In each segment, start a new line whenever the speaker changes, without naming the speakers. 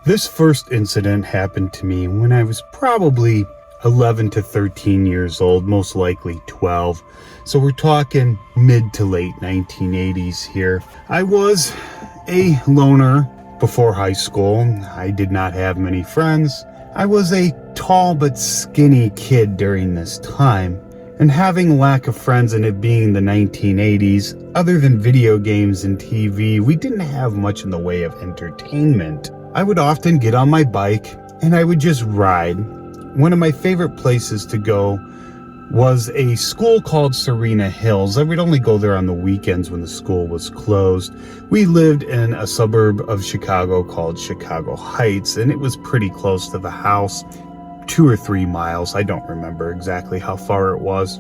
This first incident happened to me when I was probably 11 to 13 years old, most likely 12. So we're talking mid to late 1980s here. I was a loner before high school. I did not have many friends. I was a tall but skinny kid during this time. And having lack of friends and it being the 1980s, other than video games and TV, we didn't have much in the way of entertainment. I would often get on my bike and I would just ride. One of my favorite places to go was a school called Serena Hills. I would only go there on the weekends when the school was closed. We lived in a suburb of Chicago called Chicago Heights, and it was pretty close to the house, 2 or 3 miles. I don't remember exactly how far it was.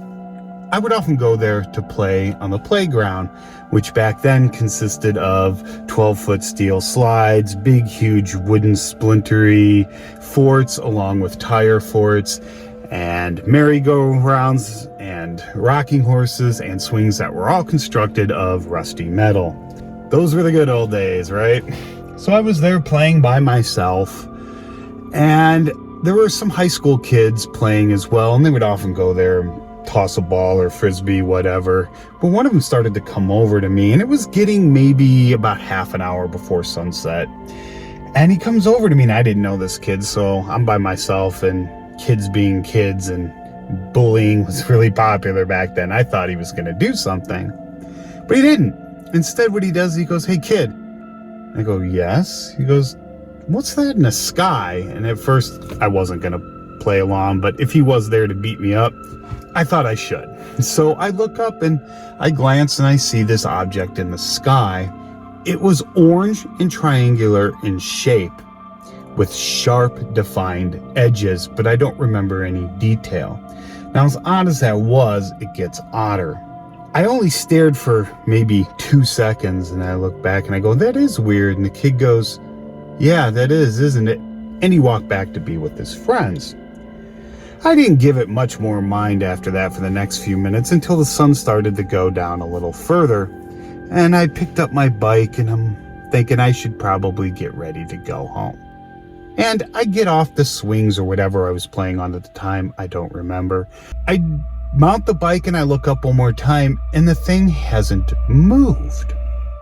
I would often go there to play on the playground, which back then consisted of 12-foot steel slides, big, huge wooden splintery forts, along with tire forts, and merry-go-rounds, and rocking horses, and swings that were all constructed of rusty metal. Those were the good old days, right? So I was there playing by myself, and there were some high school kids playing as well, and they would often go there and toss a ball or frisbee, whatever. But one of them started to come over to me, and it was getting maybe about half an hour before sunset. And he comes over to me, and I didn't know this kid, so I'm by myself, and kids being kids, and bullying was really popular back then. I thought he was going to do something, but he didn't. Instead, what he does, he goes, "Hey, kid." I go, "Yes." He goes, "What's that in the sky?" And at first, I wasn't going to play along, but if he was there to beat me up, I thought I should. So I look up and I glance and I see this object in the sky. It was orange and triangular in shape with sharp defined edges, but I don't remember any detail. Now, as odd as that was, it gets odder. I only stared for maybe 2 seconds and I look back and I go, "That is weird." And the kid goes, "Yeah, that is, isn't it?" And he walked back to be with his friends. I didn't give it much more mind after that for the next few minutes until the sun started to go down a little further. And I picked up my bike and I'm thinking I should probably get ready to go home. And I get off the swings or whatever I was playing on at the time. I don't remember. I mount the bike and I look up one more time and the thing hasn't moved.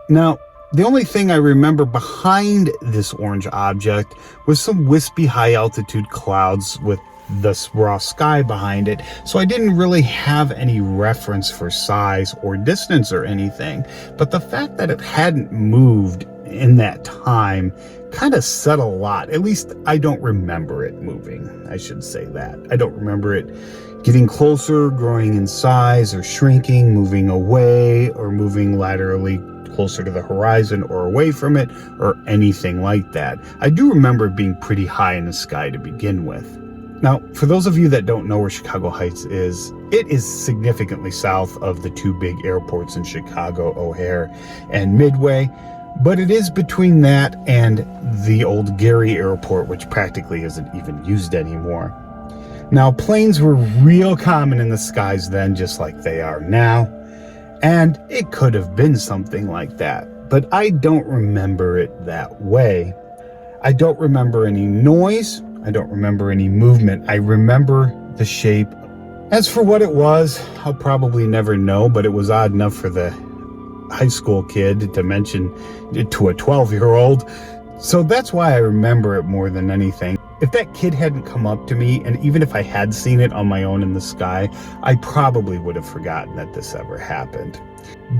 Now, the only thing I remember behind this orange object was some wispy high altitude clouds with the raw sky behind it, so I didn't really have any reference for size or distance or anything. But the fact that it hadn't moved in that time kind of said a lot. At least I don't remember it moving. I should say that. I don't remember it getting closer, growing in size, or shrinking, moving away, or moving laterally closer to the horizon or away from it, or anything like that. I do remember it being pretty high in the sky to begin with. Now, for those of you that don't know where Chicago Heights is, it is significantly south of the 2 big airports in Chicago, O'Hare and Midway, but it is between that and the old Gary Airport, which practically isn't even used anymore. Now, planes were real common in the skies then, just like they are now, and it could have been something like that, but I don't remember it that way. I don't remember any noise. I don't remember any movement. I remember the shape. As for what it was, I'll probably never know, but it was odd enough for the high school kid to mention it to a 12-year-old. So that's why I remember it more than anything. If that kid hadn't come up to me, and even if I had seen it on my own in the sky, I probably would have forgotten that this ever happened.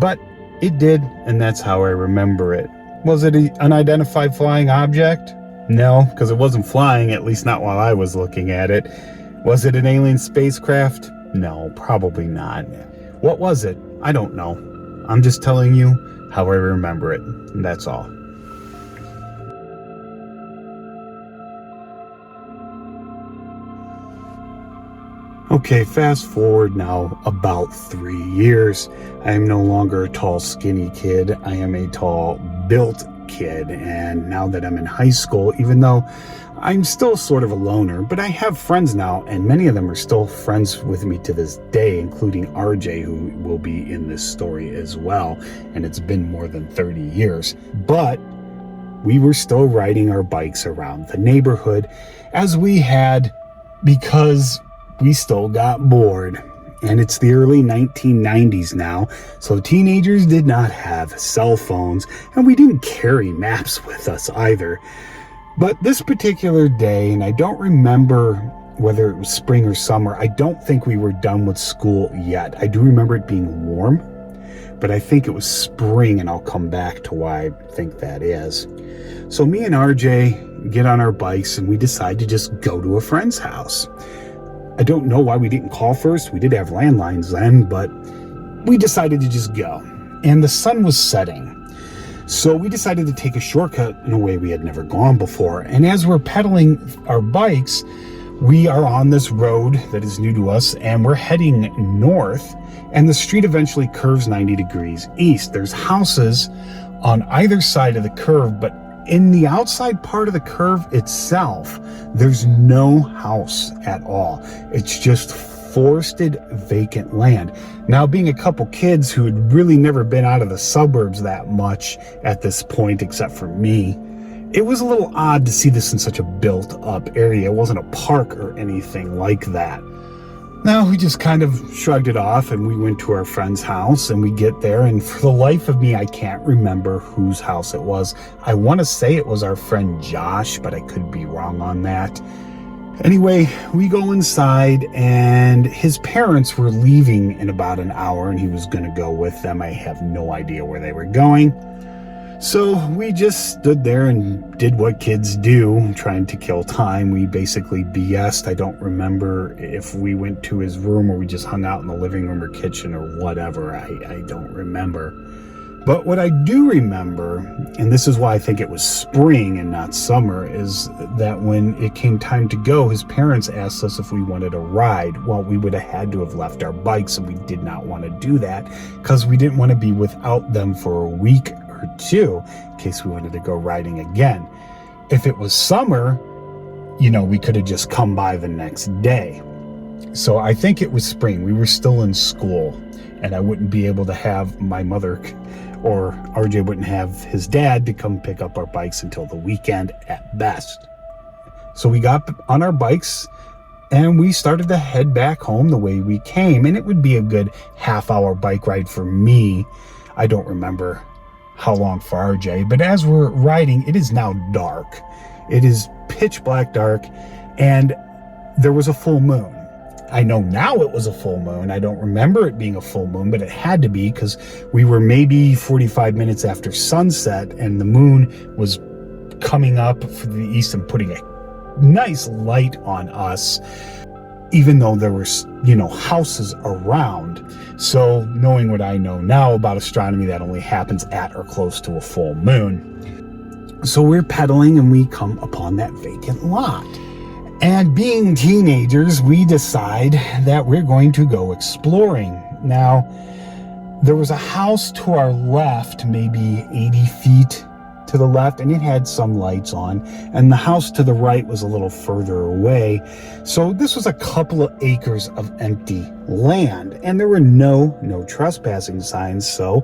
But it did, and that's how I remember it. Was it an unidentified flying object? No, because it wasn't flying, at least not while I was looking at it. Was it an alien spacecraft? No, probably not. What was it? I don't know. I'm just telling you how I remember it, and that's all. Okay, fast forward now about 3 years. I am no longer a tall, skinny kid. I am a tall, built kid. And now that I'm in high school, even though I'm still sort of a loner, but I have friends now, and many of them are still friends with me to this day, including RJ, who will be in this story as well. And it's been more than 30 years. But we were still riding our bikes around the neighborhood as we had, because we still got bored. And it's the early 1990s now, so teenagers did not have cell phones, and we didn't carry maps with us either. But this particular day, and I don't remember whether it was spring or summer, I don't think we were done with school yet. I do remember it being warm, but I think it was spring, and I'll come back to why I think that is. So me and RJ get on our bikes, and we decide to just go to a friend's house. I don't know why we didn't call first. We did have landlines then, but we decided to just go. And the sun was setting. So we decided to take a shortcut in a way we had never gone before. And as we're pedaling our bikes, we are on this road that is new to us, and we're heading north, and the street eventually curves 90 degrees east. There's houses on either side of the curve, but in the outside part of the curve itself, there's no house at all. It's just forested, vacant land. Now, being a couple kids who had really never been out of the suburbs that much at this point, except for me, it was a little odd to see this in such a built-up area. It wasn't a park or anything like that. Now, we just kind of shrugged it off, and we went to our friend's house, and we get there, and for the life of me, I can't remember whose house it was. I want to say it was our friend Josh, but I could be wrong on that. Anyway, we go inside, and his parents were leaving in about an hour, and he was going to go with them. I have no idea where they were going. So we just stood there and did what kids do, trying to kill time. We basically BS'd. I don't remember if we went to his room or we just hung out in the living room or kitchen or whatever. I don't remember. But what I do remember, and this is why I think it was spring and not summer, is that when it came time to go, his parents asked us if we wanted a ride. Well, we would have had to have left our bikes, and we did not want to do that because we didn't want to be without them for a week or two in case we wanted to go riding again. If it was summer, we could have just come by the next day. So I think it was spring. We were still in school, and I wouldn't be able to have my mother, or RJ wouldn't have his dad, to come pick up our bikes until the weekend at best. So we got on our bikes and we started to head back home the way we came, and it would be a good half-hour bike ride for me. I don't remember how long for RJ, but as we're riding, it is now dark. It is pitch black dark, and there was a full moon. I know now it was a full moon. I don't remember it being a full moon, but it had to be because we were maybe 45 minutes after sunset, and the moon was coming up from the east and putting a nice light on us, even though there were, houses around. So knowing what I know now about astronomy, that only happens at or close to a full moon. So we're pedaling, and we come upon that vacant lot. And being teenagers, we decide that we're going to go exploring. Now, there was a house to our left, maybe 80 feet to the left, and it had some lights on, and the house to the right was a little further away. So this was a couple of acres of empty land, and there were no trespassing signs. So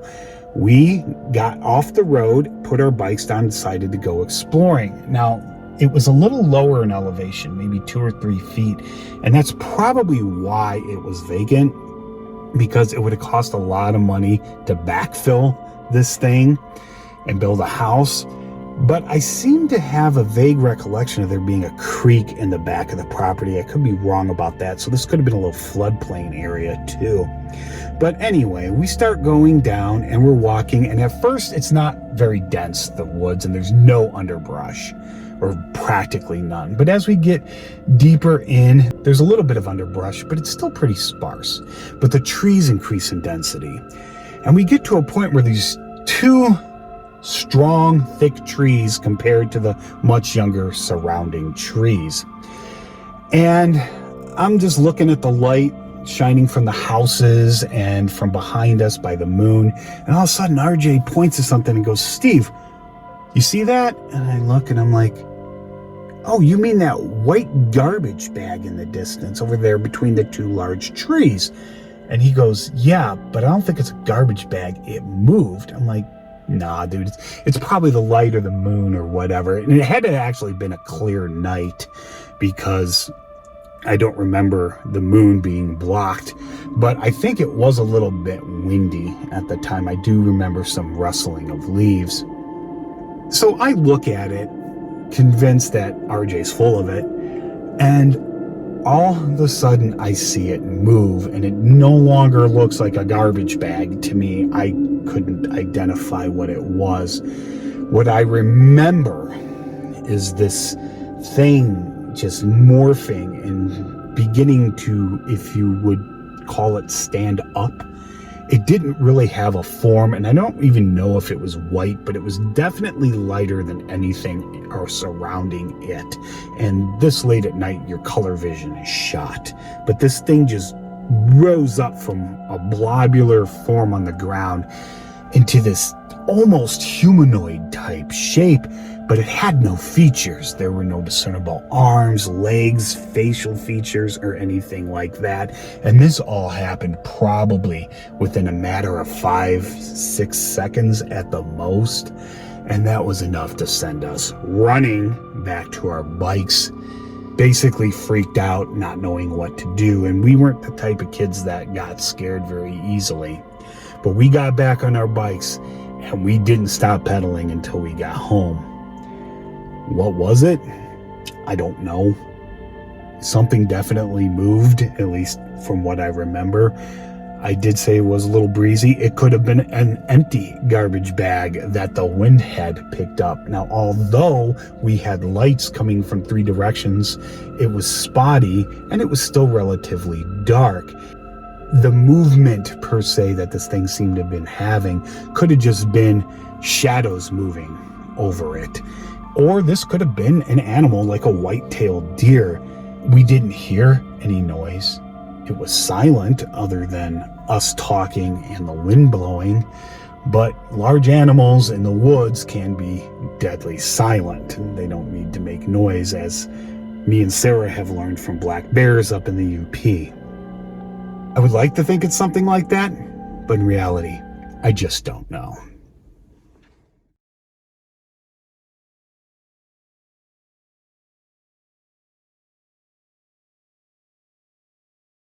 we got off the road, put our bikes down, and decided to go exploring. Now, it was a little lower in elevation, maybe 2 or 3 feet, and that's probably why it was vacant, because it would have cost a lot of money to backfill this thing and build a house. But I seem to have a vague recollection of there being a creek in the back of the property. I could be wrong about that, so this could have been a little floodplain area too. But anyway, we start going down, and we're walking, and at first it's not very dense, the woods, and there's no underbrush, or practically none. But as we get deeper in, there's a little bit of underbrush, but it's still pretty sparse. But the trees increase in density, and we get to a point where these two strong, thick trees compared to the much younger surrounding trees. And I'm just looking at the light shining from the houses and from behind us by the moon, and all of a sudden RJ points to something and goes, "Steve, you see that?" And I look, and I'm like, "Oh, you mean that white garbage bag in the distance over there between the two large trees?" And he goes, "Yeah, but I don't think it's a garbage bag. It moved." I'm like, Nah, dude, it's probably the light or the moon or whatever. And it had to actually been a clear night because I don't remember the moon being blocked, but I think it was a little bit windy at the time. I do remember some rustling of leaves. So I look at it, convinced that RJ's full of it, and all of a sudden I see it move, and it no longer looks like a garbage bag to me. I couldn't identify what it was. What I remember is this thing just morphing and beginning to, if you would call it, stand up. It didn't really have a form, and I don't even know if it was white, but it was definitely lighter than anything or surrounding it. And this late at night, your color vision is shot. But this thing just rose up from a blobular form on the ground into this almost humanoid type shape, but it had no features. There were no discernible arms, legs, facial features, or anything like that. And this all happened probably within a matter of 5-6 seconds at the most. And that was enough to send us running back to our bikes, basically freaked out, not knowing what to do. And we weren't the type of kids that got scared very easily. But we got back on our bikes, and we didn't stop pedaling until we got home. What was it? I don't know. Something definitely moved, at least from what I remember. I did say it was a little breezy. It could have been an empty garbage bag that the wind had picked up. Now, although we had lights coming from 3 directions, it was spotty and it was still relatively dark. The movement per se that this thing seemed to have been having could have just been shadows moving over it. Or this could have been an animal like a white-tailed deer. We didn't hear any noise. It was silent other than us talking and the wind blowing. But large animals in the woods can be deadly silent. They don't need to make noise, as me and Sarah have learned from black bears up in the UP. I would like to think it's something like that, but in reality, I just don't know.